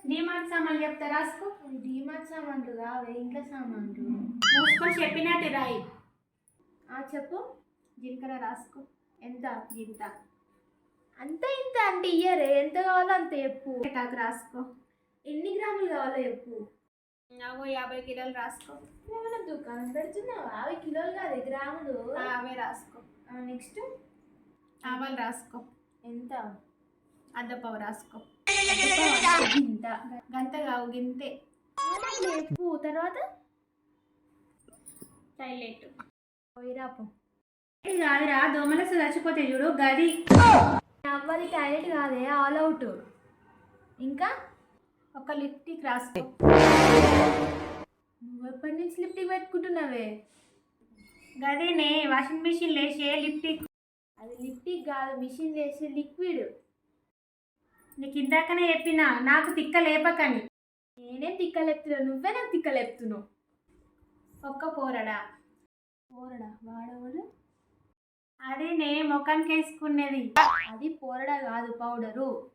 డిమార్ట్ సామాన్లు చెప్తా రాసుకో. డిమార్ట్ సామాన్లు కావే, ఇంట్లో సామాన్లు. మూసుకొని చెప్పినట్టు రాయి. చెప్పు. జీలకర్ర రాసుకో. ఎంత? ఇంత. అంత ఇంత అంటే ఇయ్యరే, ఎంత కావాలో అంత చెప్పు. టాకు రాసుకో. ఎన్ని గ్రాములు కావాలో చెప్పు. నాకు 50 కిలోలు రాసుకో. ఏమైనా దుకాణం పెడుతున్నావా? 50 కిలోలు కాదు, గ్రాములు. అవే రాసుకో. నెక్స్ట్ ఆవాలు రాసుకో. ఎంత? అద్దపావు రాసుకో. ఇంత. గంత కావు గింతే. చెప్పు. తర్వాత టైలెట్ పోయిరాపు. కాదురా, దోమలతో చచ్చిపోతే చూడు గది. అవ్వాలి టాయిలెట్ కాదే, ఆల్ అవుట్. ఇంకా ఒక లిప్టిక్ రాసుకో. నువ్వు ఎప్పటి నుంచి లిప్టిక్ పెట్టుకుంటున్నావే? గదినే వాషింగ్ మిషన్ లేసే లిప్టిక్. అది లిప్టిక్ కాదు, మిషన్ వేసే లిక్విడ్. నీకు ఇందాకనే చెప్పినా నాకు తిక్క లేపకని. నేనేం తిక్కలేపుతున్నావు, నువ్వే నాకు తిక్కలేపుతున్నావు. ఒక్క పోరడా. పోరడా? వాడవాడు అదేనే ముఖానికి వేసుకునేది. అది పోరడా కాదు, పౌడరు.